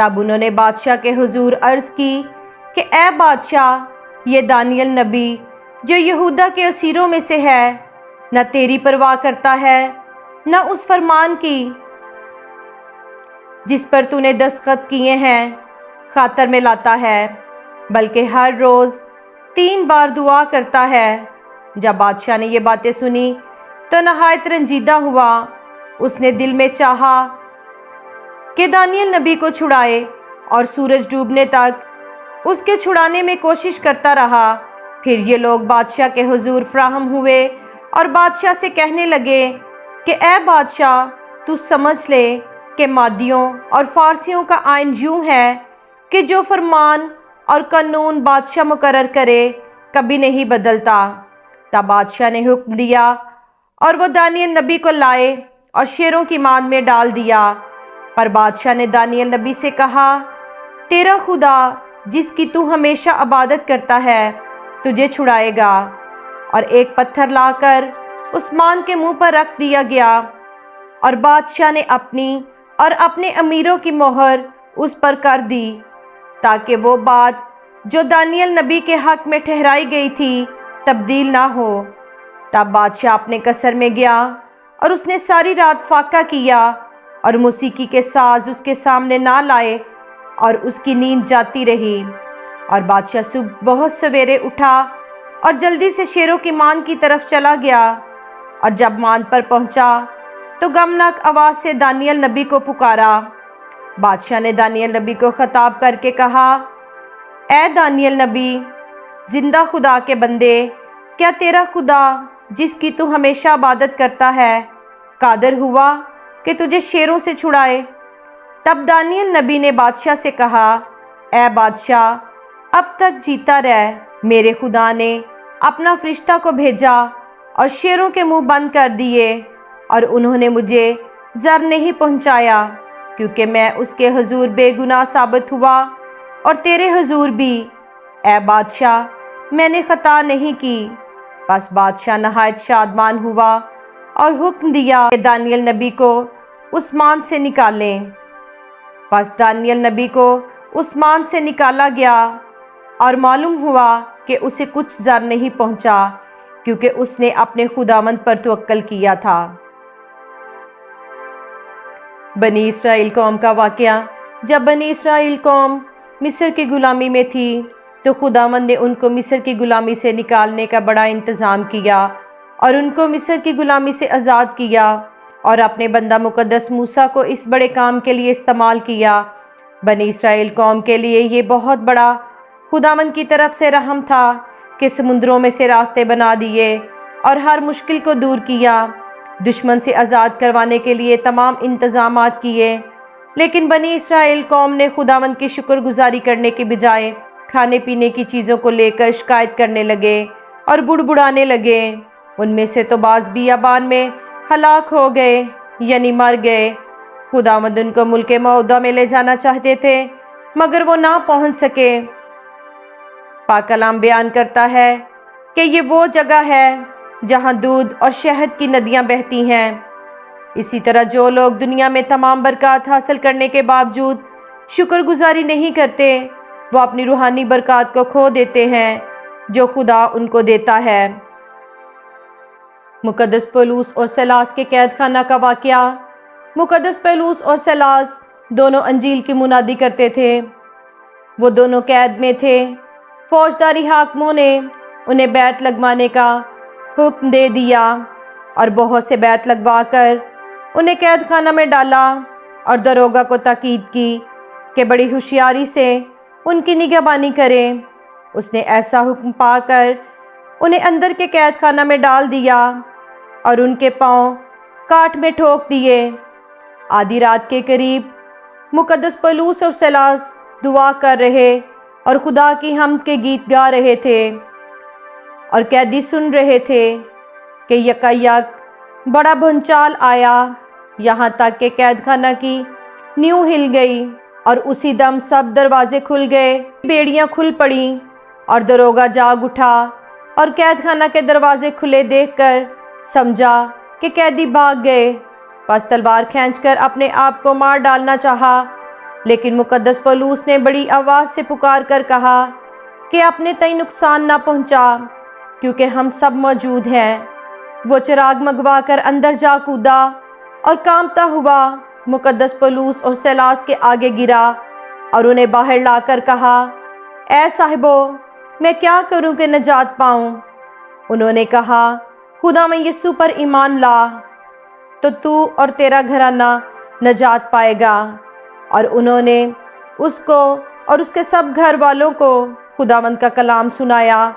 تب انہوں نے بادشاہ کے حضور عرض کی کہ اے بادشاہ، یہ دانیل نبی جو یہودا کے اسیروں میں سے ہے، نہ تیری پرواہ کرتا ہے، نہ اس فرمان کی جس پر تو نے دستخط کیے ہیں خاطر میں لاتا ہے، بلکہ ہر روز 3 بار دعا کرتا ہے۔ جب بادشاہ نے یہ باتیں سنی تو نہایت رنجیدہ ہوا۔ اس نے دل میں چاہا کہ دانیل نبی کو چھڑائے، اور سورج ڈوبنے تک اس کے چھڑانے میں کوشش کرتا رہا۔ پھر یہ لوگ بادشاہ کے حضور فراہم ہوئے اور بادشاہ سے کہنے لگے کہ اے بادشاہ، تو سمجھ لے کہ مادیوں اور فارسیوں کا آئین یوں ہے کہ جو فرمان اور قانون بادشاہ مقرر کرے کبھی نہیں بدلتا۔ تب بادشاہ نے حکم دیا اور وہ دانیل نبی کو لائے اور شیروں کی مان میں ڈال دیا۔ پر بادشاہ نے دانیل نبی سے کہا، تیرا خدا جس کی تو ہمیشہ عبادت کرتا ہے تجھے چھڑائے گا۔ اور ایک پتھر لا کر اس مان کے منہ پر رکھ دیا گیا، اور بادشاہ نے اپنی اور اپنے امیروں کی مہر اس پر کر دی، تاکہ وہ بات جو دانیل نبی کے حق میں ٹھہرائی گئی تھی تبدیل نہ ہو۔ تب بادشاہ اپنے قصر میں گیا اور اس نے ساری رات فاقہ کیا، اور موسیقی کے ساز اس کے سامنے نہ لائے، اور اس کی نیند جاتی رہی۔ اور بادشاہ صبح بہت سویرے اٹھا اور جلدی سے شیروں کی مان کی طرف چلا گیا، اور جب مان پر پہنچا تو غمناک آواز سے دانیل نبی کو پکارا۔ بادشاہ نے دانیل نبی کو خطاب کر کے کہا، اے دانیل نبی، زندہ خدا کے بندے، کیا تیرا خدا جس کی تو ہمیشہ عبادت کرتا ہے قادر ہوا کہ تجھے شیروں سے چھڑائے؟ تب دانیل نبی نے بادشاہ سے کہا، اے بادشاہ، اب تک جیتا رہ، میرے خدا نے اپنا فرشتہ کو بھیجا اور شیروں کے منہ بند کر دیے، اور انہوں نے مجھے زر نہیں پہنچایا، کیونکہ میں اس کے حضور بے گناہ ثابت ہوا، اور تیرے حضور بھی، اے بادشاہ، میں نے خطا نہیں کی۔ بس بادشاہ نہایت شادمان ہوا اور حکم دیا کہ دانیل نبی کو اس مان سے نکالیں۔ پس دانیل نبی کو اس مان سے نکالا گیا، اور معلوم ہوا کہ اسے کچھ زر نہیں پہنچا، کیونکہ اس نے اپنے خداوند پر توکل کیا تھا۔ بنی اسرائیل قوم کا واقعہ۔ جب بنی اسرائیل قوم مصر کی غلامی میں تھی تو خداوند نے ان کو مصر کی غلامی سے نکالنے کا بڑا انتظام کیا، اور ان کو مصر کی غلامی سے آزاد کیا، اور اپنے بندہ مقدس موسیٰ کو اس بڑے کام کے لیے استعمال کیا۔ بنی اسرائیل قوم کے لیے یہ بہت بڑا خداوند کی طرف سے رحم تھا کہ سمندروں میں سے راستے بنا دیے اور ہر مشکل کو دور کیا، دشمن سے آزاد کروانے کے لیے تمام انتظامات کیے۔ لیکن بنی اسرائیل قوم نے خداوند کی شکر گزاری کرنے کے بجائے کھانے پینے کی چیزوں کو لے کر شکایت کرنے لگے اور بڑبڑانے لگے۔ ان میں سے تو بعض بیابان میں ہلاک ہو گئے، یعنی مر گئے۔ خداوند ان کو ملک موعودہ میں لے جانا چاہتے تھے، مگر وہ نہ پہنچ سکے۔ پاک کلام بیان کرتا ہے کہ یہ وہ جگہ ہے جہاں دودھ اور شہد کی ندیاں بہتی ہیں۔ اسی طرح جو لوگ دنیا میں تمام برکات حاصل کرنے کے باوجود شکر گزاری نہیں کرتے، وہ اپنی روحانی برکات کو کھو دیتے ہیں جو خدا ان کو دیتا ہے۔ مقدس پولس اور سیلاس کے قید خانہ کا واقعہ۔ مقدس پولس اور سیلاس دونوں انجیل کی منادی کرتے تھے۔ وہ دونوں قید میں تھے۔ فوجداری حاکموں نے انہیں بیعت لگوانے کا حکم دے دیا، اور بہت سے بیعت لگوا کر انہیں قید خانہ میں ڈالا، اور داروغہ کو تاکید کی کہ بڑی ہوشیاری سے ان کی نگہبانی کریں۔ اس نے ایسا حکم پا کر انہیں اندر کے قید خانہ میں ڈال دیا اور ان کے پاؤں کاٹ میں ٹھوک دیے۔ آدھی رات کے قریب مقدس پولس اور سیلاس دعا کر رہے اور خدا کی حمد کے گیت گا رہے تھے، اور قیدی سن رہے تھے کہ یکایک بڑا بھونچال آیا، یہاں تک کہ قید خانہ کی نیو ہل گئی، اور اسی دم سب دروازے کھل گئے، بیڑیاں کھل پڑیں، اور داروغہ جاگ اٹھا اور قید خانہ کے دروازے کھلے دیکھ کر سمجھا کہ قیدی بھاگ گئے۔ پس تلوار کھینچ کر اپنے آپ کو مار ڈالنا چاہا، لیکن مقدس پولوس نے بڑی آواز سے پکار کر کہا کہ اپنے تئیں نقصان نہ پہنچا، کیونکہ ہم سب موجود ہیں۔ وہ چراغ منگوا کر اندر جا کودا اور کانپتا ہوا مقدس پولوس اور سیلاس کے آگے گرا اور انہیں باہر لا کر کہا، اے صاحبو، میں کیا کروں کہ نجات پاؤں؟ انہوں نے کہا، خداوند یسوع پر ایمان لا تو اور تیرا گھرانہ نجات پائے گا۔ اور انہوں نے اس کو اور اس کے سب گھر والوں کو خداوند کا کلام سنایا،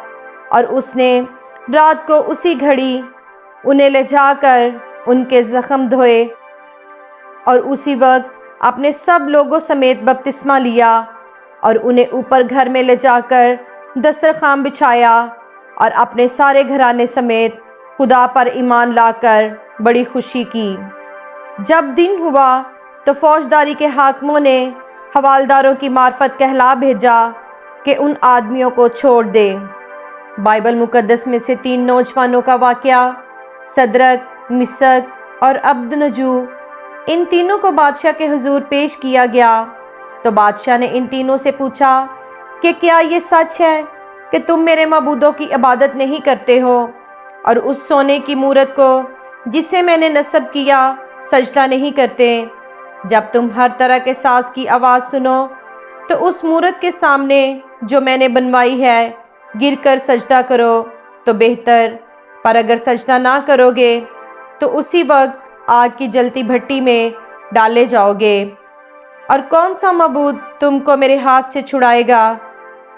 اور اس نے رات کو اسی گھڑی انہیں لے جا کر ان کے زخم دھوئے اور اسی وقت اپنے سب لوگوں سمیت بپتسمہ لیا اور انہیں اوپر گھر میں لے جا کر دسترخوان بچھایا اور اپنے سارے گھرانے سمیت خدا پر ایمان لا کر بڑی خوشی کی۔ جب دن ہوا تو فوجداری کے حاکموں نے حوالداروں کی معرفت کہلا بھیجا کہ ان آدمیوں کو چھوڑ دے۔ بائبل مقدس میں سے 3 نوجوانوں کا واقعہ، صدرک، مسک اور عبدنجو، ان تینوں کو بادشاہ کے حضور پیش کیا گیا تو بادشاہ نے ان تینوں سے پوچھا کہ کیا یہ سچ ہے کہ تم میرے معبودوں کی عبادت نہیں کرتے ہو اور اس سونے کی مورت کو جسے میں نے نصب کیا سجدہ نہیں کرتے؟ جب تم ہر طرح کے ساز کی آواز سنو تو اس مورت کے سامنے جو میں نے بنوائی ہے گر کر سجدہ کرو تو بہتر، پر اگر سجدہ نہ کرو گے تو اسی وقت آگ کی جلتی بھٹی میں ڈالے جاؤ گے۔ اور کون سا معبود تم کو میرے ہاتھ سے چھڑائے گا؟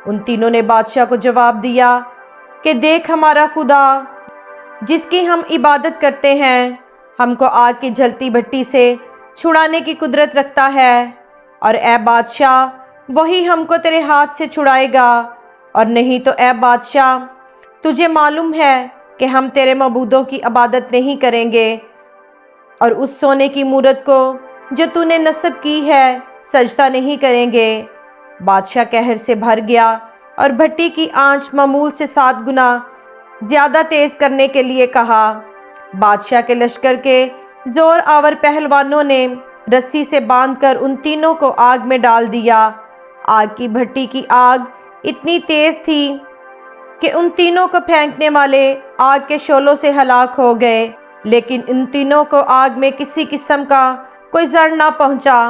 ان تینوں نے بادشاہ کو جواب دیا کہ دیکھ، ہمارا خدا جس کی ہم عبادت کرتے ہیں ہم کو آگ کی جلتی بھٹی سے چھڑانے کی قدرت رکھتا ہے، اور اے بادشاہ، وہی ہم کو تیرے ہاتھ سے چھڑائے گا، اور نہیں تو اے بادشاہ، تجھے معلوم ہے کہ ہم تیرے معبودوں کی عبادت نہیں کریں گے اور اس سونے کی مورت کو جو تو نے نصب کی ہے سجدہ نہیں کریں گے۔ بادشاہ قہر سے بھر گیا اور بھٹی کی آنچ معمول سے 7 گنا زیادہ تیز کرنے کے لیے کہا۔ بادشاہ کے لشکر کے زور آور پہلوانوں نے رسی سے باندھ کر ان تینوں کو آگ میں ڈال دیا۔ آگ کی بھٹی کی آگ اتنی تیز تھی کہ ان تینوں کو پھینکنے والے آگ کے شعلوں سے ہلاک ہو گئے، لیکن ان تینوں کو آگ میں کسی قسم کا کوئی زر نہ پہنچا۔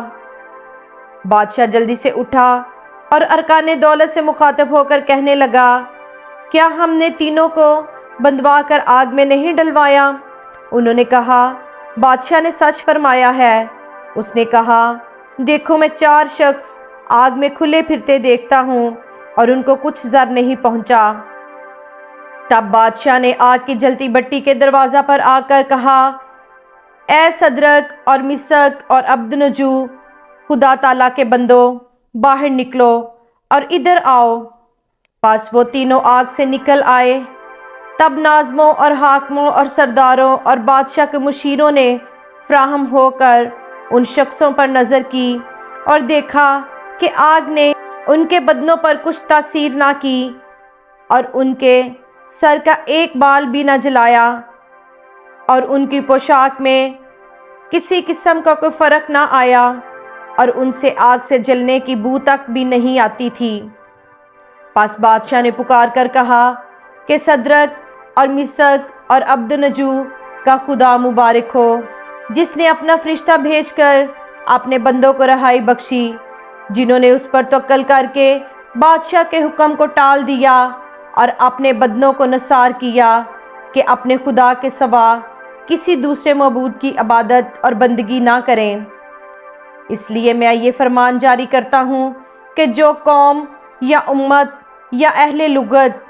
بادشاہ جلدی سے اٹھا اور ارکان دولت سے مخاطب ہو کر کہنے لگا، کیا ہم نے تینوں کو بندھوا کر آگ میں نہیں ڈلوایا؟ انہوں نے کہا، بادشاہ نے سچ فرمایا ہے۔ اس نے کہا، دیکھو، میں 4 شخص آگ میں کھلے پھرتے دیکھتا ہوں اور ان کو کچھ زر نہیں پہنچا۔ تب بادشاہ نے آگ کی جلتی بٹی کے دروازہ پر آ کر کہا، اے صدرک اور مسک اور عبدنجو، خدا تعالیٰ کے بندو، باہر نکلو اور ادھر آؤ۔ پس وہ تینوں آگ سے نکل آئے۔ تب ناظموں اور حاکموں اور سرداروں اور بادشاہ کے مشیروں نے فراہم ہو کر ان شخصوں پر نظر کی اور دیکھا کہ آگ نے ان کے بدنوں پر کچھ تاثیر نہ کی اور ان کے سر کا ایک بال بھی نہ جلایا، اور ان کی پوشاک میں کسی قسم کا کوئی فرق نہ آیا، اور ان سے آگ سے جلنے کی بو تک بھی نہیں آتی تھی۔ پس بادشاہ نے پکار کر کہا کہ صدرک اور مسک اور عبدنجو کا خدا مبارک ہو، جس نے اپنا فرشتہ بھیج کر اپنے بندوں کو رہائی بخشی، جنہوں نے اس پر توکل کر کے بادشاہ کے حکم کو ٹال دیا اور اپنے بدنوں کو نثار کیا کہ اپنے خدا کے سوا کسی دوسرے معبود کی عبادت اور بندگی نہ کریں۔ اس لیے میں یہ فرمان جاری کرتا ہوں کہ جو قوم یا امت یا اہل لغت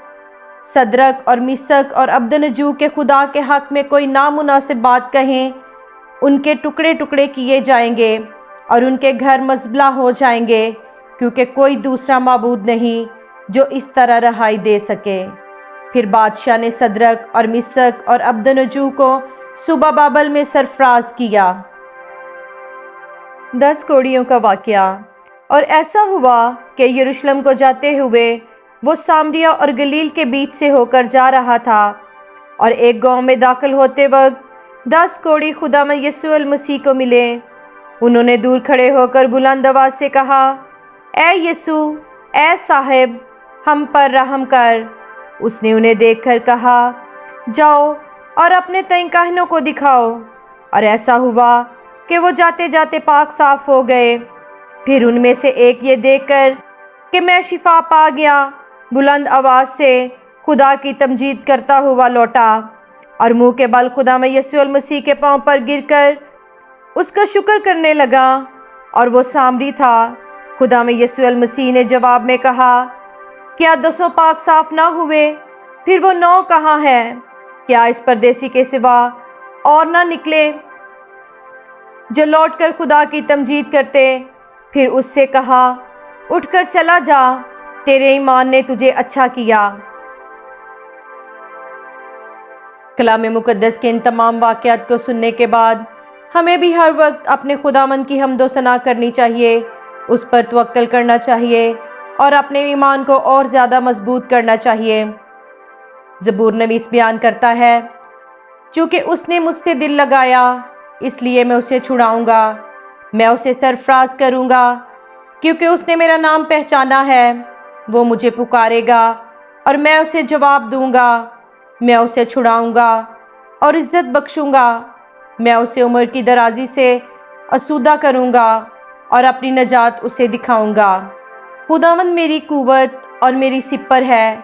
صدرک اور مسک اور عبدنجو کے خدا کے حق میں کوئی نامناسب بات کہیں، ان کے ٹکڑے ٹکڑے کیے جائیں گے اور ان کے گھر مزبلہ ہو جائیں گے، کیونکہ کوئی دوسرا معبود نہیں جو اس طرح رہائی دے سکے۔ پھر بادشاہ نے صدرک اور مسک اور عبدنجو کو صوبہ بابل میں سرفراز کیا۔ 10 کوڑیوں کا واقعہ۔ اور ایسا ہوا کہ یروشلم کو جاتے ہوئے وہ سامریا اور گلیل کے بیچ سے ہو کر جا رہا تھا، اور ایک گاؤں میں داخل ہوتے وقت 10 کوڑی خداوند یسوع المسیح کو ملے۔ انہوں نے دور کھڑے ہو کر بلند آواز سے کہا، اے یسوع، اے صاحب، ہم پر رحم کر۔ اس نے انہیں دیکھ کر کہا، جاؤ اور اپنے تئیں کاہنوں کو دکھاؤ۔ اور ایسا ہوا کہ وہ جاتے جاتے پاک صاف ہو گئے۔ پھر ان میں سے ایک یہ دیکھ کر کہ میں شفا پا گیا، بلند آواز سے خدا کی تمجید کرتا ہوا لوٹا اور منہ کے بل خدا میں یسوع المسیح کے پاؤں پر گر کر اس کا شکر کرنے لگا، اور وہ سامری تھا۔ خدا میں یسوع المسیح نے جواب میں کہا، کیا 10 پاک صاف نہ ہوئے؟ پھر وہ 9 کہاں ہے؟ کیا اس پردیسی کے سوا اور نہ نکلے جو لوٹ کر خدا کی تمجید کرتے؟ پھر اس سے کہا، اٹھ کر چلا جا، تیرے ایمان نے تجھے اچھا کیا۔ کلام مقدس کے ان تمام واقعات کو سننے کے بعد ہمیں بھی ہر وقت اپنے خداوند کی حمد و ثنا کرنی چاہیے، اس پر توکل کرنا چاہیے اور اپنے ایمان کو اور زیادہ مضبوط کرنا چاہیے۔ زبور نویس بیان کرتا ہے، چونکہ اس نے مجھ سے دل لگایا، اس لیے میں اسے چھڑاؤں گا، میں اسے سرفراز کروں گا، کیونکہ اس نے میرا نام پہچانا ہے۔ وہ مجھے پکارے گا اور میں اسے جواب دوں گا، میں اسے چھڑاؤں گا اور عزت بخشوں گا، میں اسے عمر کی درازی سے آسودہ کروں گا اور اپنی نجات اسے دکھاؤں گا۔ خداوند میری قوت اور میری سپر ہے،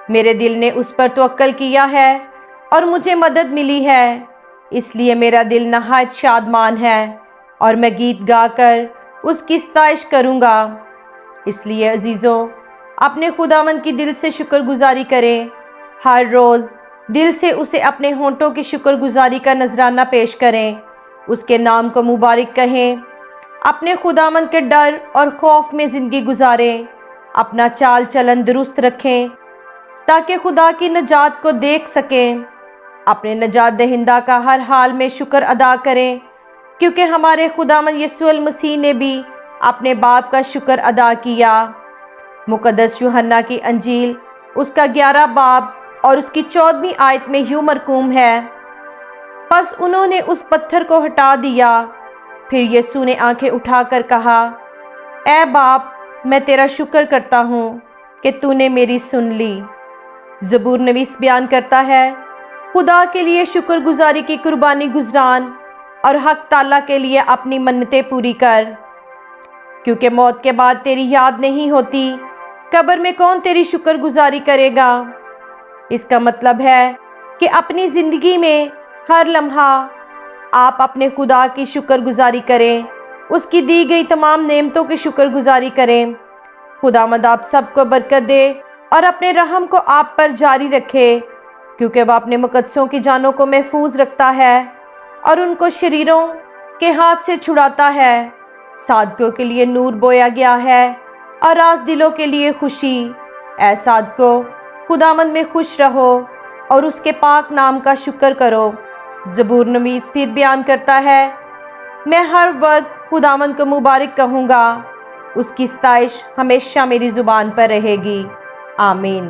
میرے دل نے اس پر توکل کیا ہے اور مجھے مدد ملی ہے، اس لیے میرا دل نہایت شادمان ہے اور میں گیت گا کر اس کی ستائش کروں گا۔ اس لیے عزیزو، اپنے خداوند کی دل سے شکر گزاری کریں، ہر روز دل سے اسے اپنے ہونٹوں کی شکر گزاری کا نذرانہ پیش کریں، اس کے نام کو مبارک کہیں، اپنے خداوند کے ڈر اور خوف میں زندگی گزاریں، اپنا چال چلن درست رکھیں تاکہ خدا کی نجات کو دیکھ سکیں، اپنے نجات دہندہ کا ہر حال میں شکر ادا کریں، کیونکہ ہمارے خداوند یسوع المسیح نے بھی اپنے باپ کا شکر ادا کیا۔ مقدس یوحنا کی انجیل اس کا 11 باب اور اس کی 14ویں آیت میں یوں مرقوم ہے، پس انہوں نے اس پتھر کو ہٹا دیا۔ پھر یسوع نے آنکھیں اٹھا کر کہا، اے باپ، میں تیرا شکر کرتا ہوں کہ تو نے میری سن لی۔ زبور نویس بیان کرتا ہے، خدا کے لیے شکر گزاری کی قربانی گزران اور حق تعالیٰ کے لیے اپنی منتیں پوری کر، کیونکہ موت کے بعد تیری یاد نہیں ہوتی، قبر میں کون تیری شکر گزاری کرے گا؟ اس کا مطلب ہے کہ اپنی زندگی میں ہر لمحہ آپ اپنے خدا کی شکر گزاری کریں، اس کی دی گئی تمام نعمتوں کی شکر گزاری کریں۔ خداوند آپ سب کو برکت دے اور اپنے رحم کو آپ پر جاری رکھے، کیونکہ وہ اپنے مقدسوں کی جانوں کو محفوظ رکھتا ہے اور ان کو شریروں کے ہاتھ سے چھڑاتا ہے۔ صادقوں کے لیے نور بویا گیا ہے اور راز دلوں کے لیے خوشی۔ اے صادقو، خداوند میں خوش رہو اور اس کے پاک نام کا شکر کرو۔ زبور نویس پھر بیان کرتا ہے، میں ہر وقت خداوند کو مبارک کہوں گا، اس کی ستائش ہمیشہ میری زبان پر رہے گی۔ آمین۔